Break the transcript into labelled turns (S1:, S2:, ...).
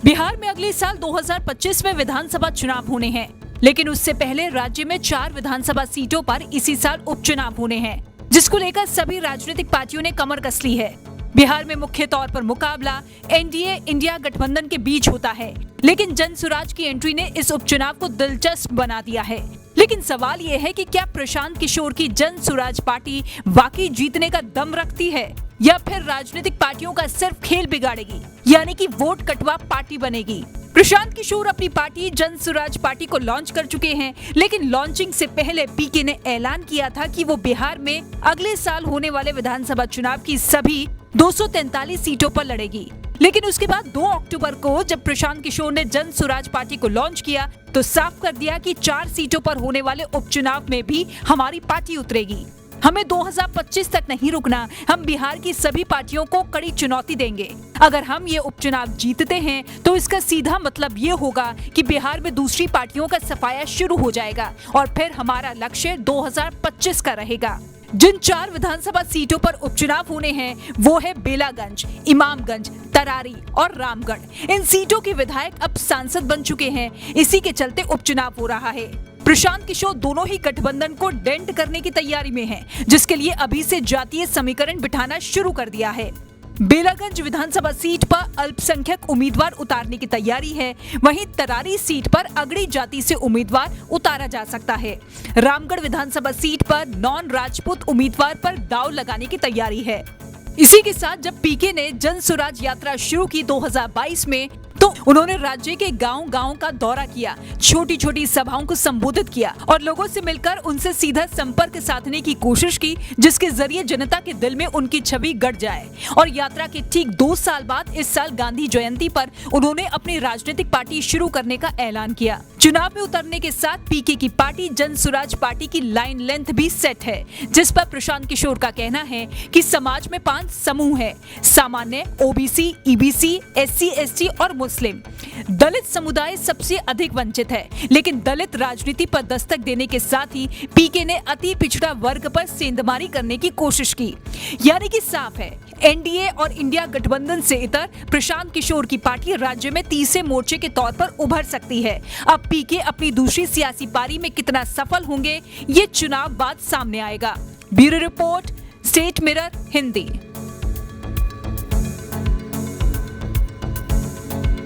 S1: बिहार में अगले साल 2025 में विधानसभा चुनाव होने हैं, लेकिन उससे पहले राज्य में 4 विधानसभा सीटों पर इसी साल उपचुनाव होने हैं, जिसको लेकर सभी राजनीतिक पार्टियों ने कमर कस ली है। बिहार में मुख्य तौर पर मुकाबला एनडीए इंडिया गठबंधन के बीच होता है, लेकिन जनसुराज की एंट्री ने इस उपचुनाव को दिलचस्प बना दिया है। लेकिन सवाल ये है कि क्या प्रशांत किशोर की जनसुराज पार्टी वाकई जीतने का दम रखती है, या फिर राजनीतिक पार्टियों का सिर्फ खेल बिगाड़ेगी, यानी कि वोट कटवा पार्टी बनेगी। प्रशांत किशोर अपनी पार्टी जनसुराज पार्टी को लॉन्च कर चुके हैं, लेकिन लॉन्चिंग से पहले पीके ने ऐलान किया था कि वो बिहार में अगले साल होने वाले विधानसभा चुनाव की सभी 243 सीटों पर लड़ेगी। लेकिन उसके बाद 2 अक्टूबर को जब प्रशांत किशोर ने जनसुराज पार्टी को लॉन्च किया तो साफ कर दिया कि 4 सीटों पर होने वाले उपचुनाव में भी हमारी पार्टी उतरेगी। हमें 2025 तक नहीं रुकना, हम बिहार की सभी पार्टियों को कड़ी चुनौती देंगे। अगर हम ये उपचुनाव जीतते हैं तो इसका सीधा मतलब ये होगा कि बिहार में दूसरी पार्टियों का सफाया शुरू हो जाएगा और फिर हमारा लक्ष्य 2025 का रहेगा। जिन 4 विधानसभा सीटों पर उपचुनाव होने हैं वो है बेलागंज, इमामगंज, तरारी और रामगढ़। इन सीटों के विधायक अब सांसद बन चुके हैं, इसी के चलते उपचुनाव हो रहा है। प्रशांत किशोर दोनों ही गठबंधन को डेंट करने की तैयारी में हैं, जिसके लिए अभी से जातीय समीकरण बिठाना शुरू कर दिया है। बेलागंज विधानसभा सीट पर अल्पसंख्यक उम्मीदवार उतारने की तैयारी है, वहीं तरारी सीट पर अगड़ी जाति से उम्मीदवार उतारा जा सकता है। रामगढ़ विधानसभा सीट पर नॉन राजपूत उम्मीदवार पर दांव लगाने की तैयारी है। इसी के साथ जब पीके ने जनसुराज यात्रा शुरू की 2022 में, तो उन्होंने राज्य के गांव-गांव का दौरा किया, छोटी-छोटी सभाओं को संबोधित किया और लोगों से मिलकर उनसे सीधा संपर्क साधने की कोशिश की, जिसके जरिए जनता के दिल में उनकी छवि गड़ जाए। और यात्रा के ठीक 2 साल बाद इस साल गांधी जयंती पर उन्होंने अपनी राजनीतिक पार्टी शुरू करने का ऐलान किया। चुनाव में उतरने के साथ पीके की पार्टी जनसुराज पार्टी की लाइन लेंथ भी सेट है, जिस पर प्रशांत किशोर का कहना है कि समाज में 5 समूह है: सामान्य, ओबीसी, ईबीसी, एससी, एसटी और मुस्लिम। दलित समुदाय सबसे अधिक वंचित है, लेकिन दलित राजनीति पर दस्तक देने के साथ ही पीके ने अति पिछड़ा वर्ग पर सेंधमारी करने की कोशिश की। यानी कि साफ है, एनडीए और इंडिया गठबंधन से इतर प्रशांत किशोर की पार्टी राज्य में तीसरे मोर्चे के तौर पर उभर सकती है। अब पीके अपनी दूसरी सियासी पारी में कितना सफल होंगे, ये चुनाव बाद सामने आएगा। Bureau report, state mirror Hindi.